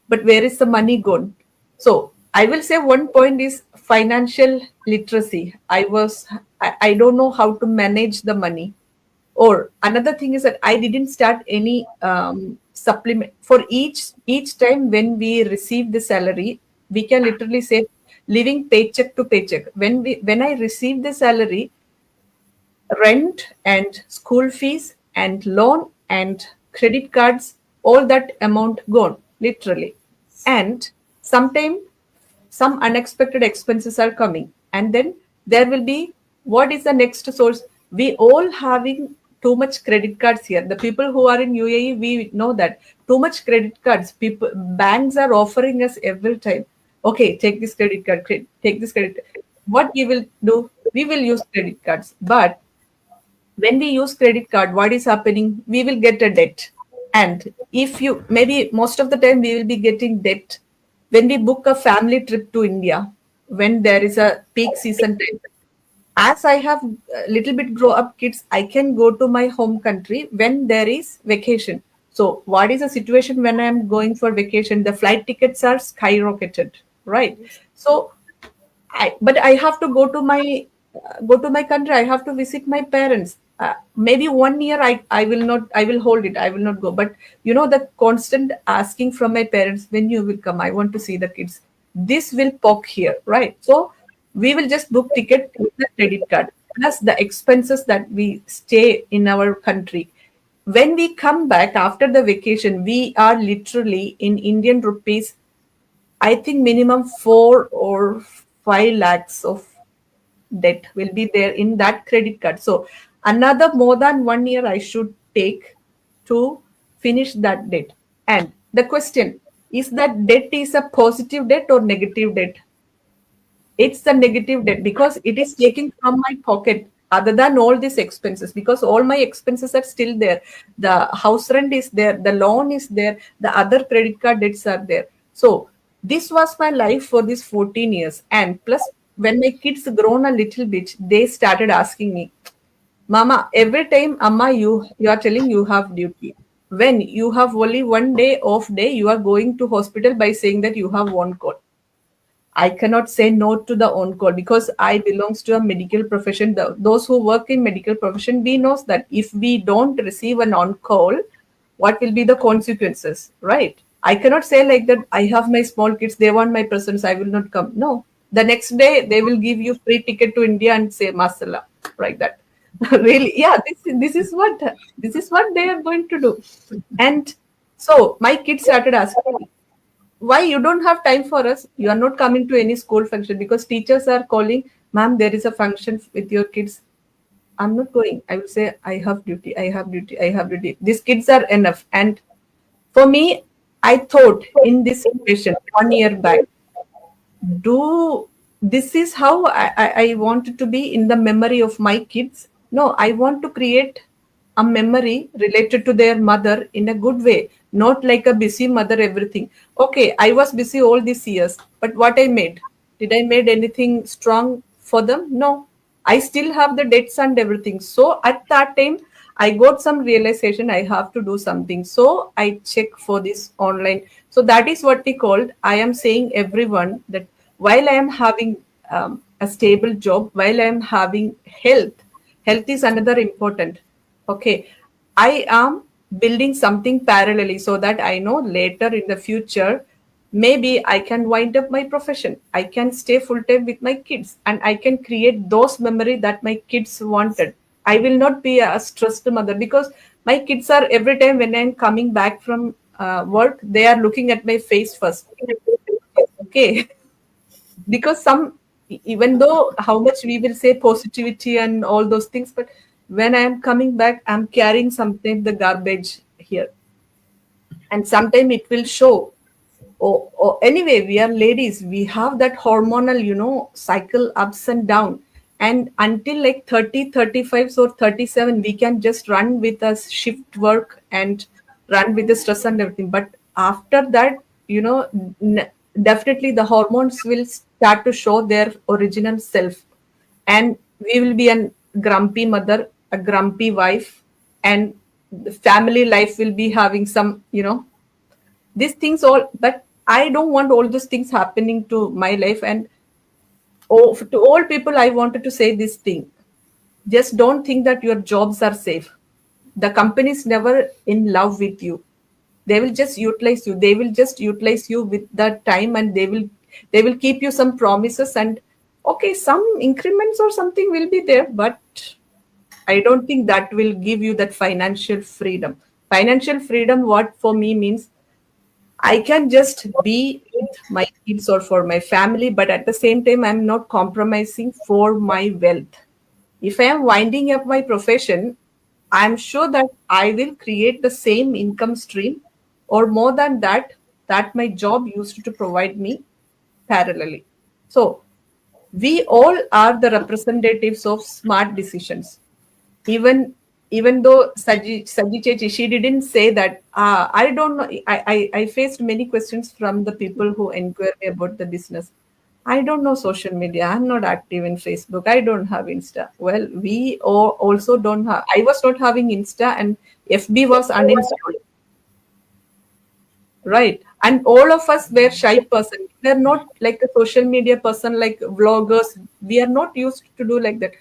but where is the money gone? So I will say one point is financial literacy. I don't know how to manage the money. Or another thing is that I didn't start any supplement for each time when we receive the salary. We can literally say living paycheck to paycheck. When I receive the salary, rent and school fees and loan and credit cards, all that amount gone literally. And sometime some unexpected expenses are coming, and then there will be, what is the next source? We all having too much credit cards here. The people who are in UAE, we know that too much credit cards, people, banks are offering us every time, okay, take this credit card, take this credit. What we will do, we will use credit cards, but when we use credit card, what is happening, we will get a debt. And if you, maybe most of the time we will be getting debt when we book a family trip to India, when there is a peak season time. As I have a little bit grow up kids, I can go to my home country when there is vacation. So what is the situation when I am going for vacation? The flight tickets are skyrocketed, right? So but I have to go to my country. I have to visit my parents. Maybe 1 year I will not, I will hold it. I will not go. But the constant asking from my parents, when you will come? I want to see the kids. This will poke here, right? So we will just book ticket with the credit card plus the expenses that we stay in our country. When we come back after the vacation, we are literally in Indian rupees, I think minimum 4 or 5 lakhs of debt will be there in that credit card. So another more than 1 year I should take to finish that debt. And the question is, that debt is a positive debt or negative debt? It's the negative debt because it is taking from my pocket other than all these expenses, because all my expenses are still there. The house rent is there, the loan is there, the other credit card debts are there. So this was my life for these 14 years. And plus, when my kids grown a little bit, they started asking me, Mama, every time, Amma, you are telling you have duty. When you have only 1 day off day, you are going to hospital by saying that you have one call. I cannot say no to the on call because I belongs to a medical profession. Those who work in medical profession, we knows that if we don't receive an on call, what will be the consequences, right? I cannot say like that. I have my small kids; they want my presence. I will not come. No, the next day they will give you free ticket to India and say masala, like that. Really, yeah. This is what they are going to do, and so my kids started asking me, why you don't have time for us? You are not coming to any school function because teachers are calling, ma'am, there is a function with your kids. I'm not going. I will say, I have duty, I have duty, I have duty. These kids are enough. And for me, I thought in this situation 1 year back, do this is how I wanted to be in the memory of my kids. No, I want to create a memory related to their mother in a good way, not like a busy mother, everything. Okay, I was busy all these years, but what I made? Did I made anything strong for them? No. I still have the debts and everything. So at that time, I got some realization I have to do something. So I check for this online. So that is what we called. I am saying everyone that while I am having a stable job, while I am having health is another important. Okay, I am building something parallelly so that I know later in the future, maybe I can wind up my profession. I can stay full time with my kids and I can create those memory that my kids wanted. I will not be a stressed mother because my kids are every time when I'm coming back from work, they are looking at my face first. Okay, because some, even though how much we will say positivity and all those things, but when I am coming back, I'm carrying something the garbage here, and sometime it will show. Or anyway, we are ladies, we have that hormonal cycle ups and down, and until like 30, 35 or 37 we can just run with a shift work and run with the stress and everything. But after that, definitely the hormones will start to show their original self, and we will be a grumpy mother, a grumpy wife, and the family life will be having some these things all. But I don't want all those things happening to my life. And oh, to all people, I wanted to say this thing: just don't think that your jobs are safe. The company is never in love with you. They will just utilize you. They will just utilize you with the time, and they will keep you some promises, and okay, some increments or something will be there, but I don't think that will give you that financial freedom. Financial freedom, what for me means, I can just be with my kids or for my family, but at the same time, I'm not compromising for my wealth. If I am winding up my profession, I'm sure that I will create the same income stream or more than that, that my job used to provide me parallelly. So, we all are the representatives of smart decisions. Even though Saji Chechi, she didn't say that. I don't know. I faced many questions from the people who inquire me about the business. I don't know social media. I'm not active in Facebook. I don't have Insta. Well, we all also don't have. I was not having Insta, and FB was uninstalled, right? And all of us were shy person. We're not like a social media person, like vloggers. We are not used to do like that.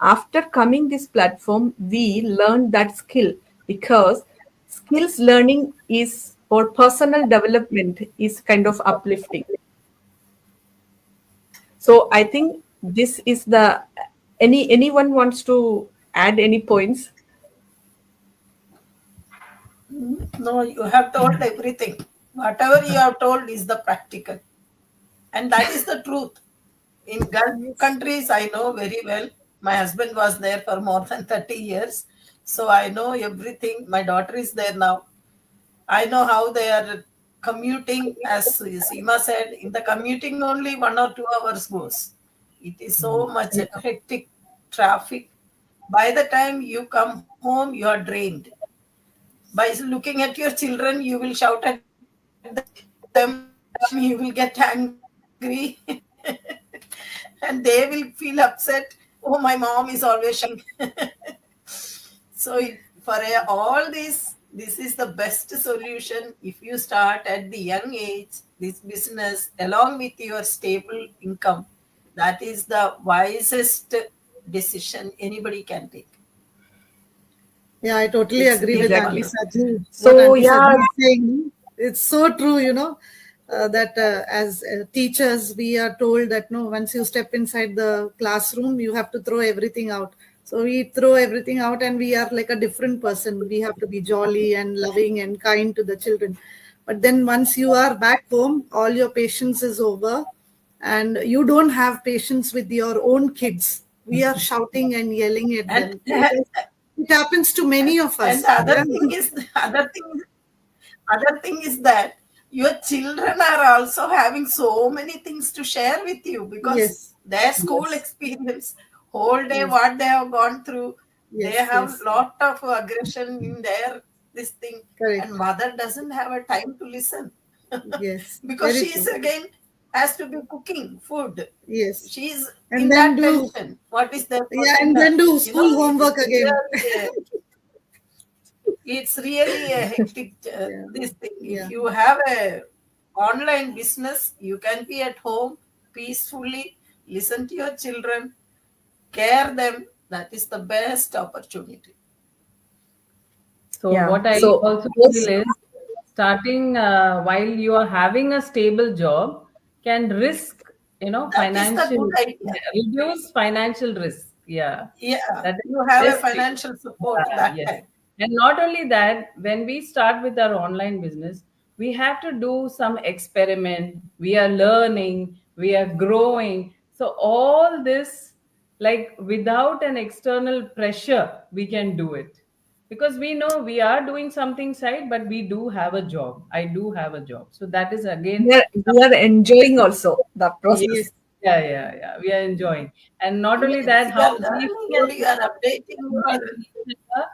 After coming this platform, we learned that skill, because skills learning is, or personal development is kind of uplifting. So I think this is the, anyone wants to add any points? No, you have told everything. Whatever you have told is the practical. And that is the truth. In Gulf Yes. countries, I know very well. My husband was there for more than 30 years. So I know everything. My daughter is there now. I know how they are commuting. As Seema said, in the commuting only 1 or 2 hours goes. It is so much Yeah. hectic traffic. By the time you come home, you are drained. By looking at your children, you will shout at them, you will get angry, and they will feel upset. Oh, my mom is always shouting. So, for all this is the best solution if you start at the young age, this business, along with your stable income. That is the wisest decision anybody can take. Yeah, I totally It's agree with really Auntie Exactly. wonderful. Saji. What So Auntie Saji yeah, is saying, it's so true, that as teachers, we are told that no, once you step inside the classroom, you have to throw everything out. So we throw everything out and we are like a different person. We have to be jolly and loving and kind to the children. But then once you are back home, all your patience is over and you don't have patience with your own kids. We are shouting and yelling at And them. It happens to many of and us. the other Yeah. thing is other thing is that your children are also having so many things to share with you because Yes. their school Yes. experience, whole day Yes. what they have gone through, they Yes. have Yes. lot of aggression in their this thing, and Correct. mother doesn't have a time to listen Yes. because Very she is true. again has to be cooking food. Yes. She is And in then that do, tension. What is there for yeah, and dinner? then do You know, school homework again. it's really a hectic Yeah. this thing. If Yeah. you have a online business, you can be at home peacefully, listen to your children, care them. That is the best opportunity. So yeah. what I So also feel yes, is starting while you are having a stable job can risk, That is the good idea. reduce financial risk. Yeah, Yeah, that is you have a best way. financial support that Yes. time. And not only that, when we start with our online business, we have to do some experiment. We are learning, we are growing. So all this, like without an external pressure, we can do it because we know we are doing something side, but we do have a job. I do have a job, so that is again we are enjoying also the yes, process. Yes. yeah. We are enjoying, and not only Yes, that, you how are we learning feel and you are updating with your. each other,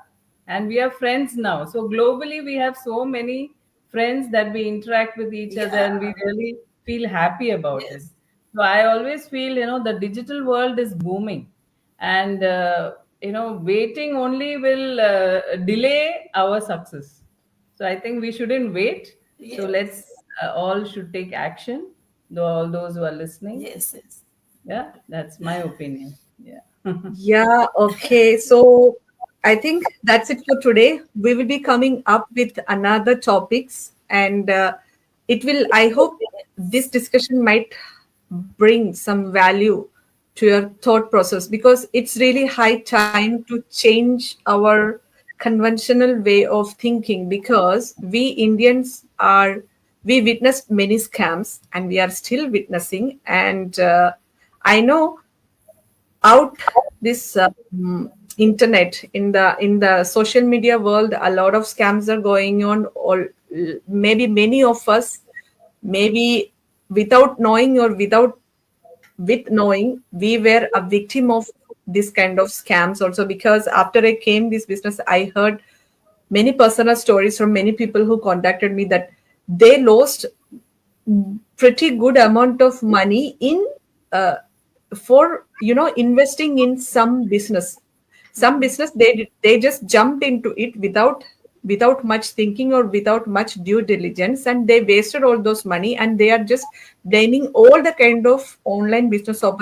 and we are friends now. So globally, we have so many friends that we interact with each other, Yeah, and we really feel happy about it. yes, So I always feel, the digital world is booming, and waiting only will delay our success. So I think we shouldn't wait. So let's yes. all should take action. Though all those who are listening, Yes, yes. yeah, that's my opinion. Yeah. Yeah, okay. So I think that's it for today. We will be coming up with another topics, and it will, I hope this discussion might bring some value to your thought process, because it's really high time to change our conventional way of thinking, because we Indians are, we witnessed many scams and we are still witnessing. And I know out this internet, in the social media world, a lot of scams are going on, or maybe many of us, maybe without knowing or without with knowing, we were a victim of this kind of scams also, because after I came this business, I heard many personal stories from many people who contacted me that they lost pretty good amount of money in uh, for investing in some business. They just jumped into it without much thinking or without much due diligence, and they wasted all those money, and they are just blaming all the kind of online business opportunities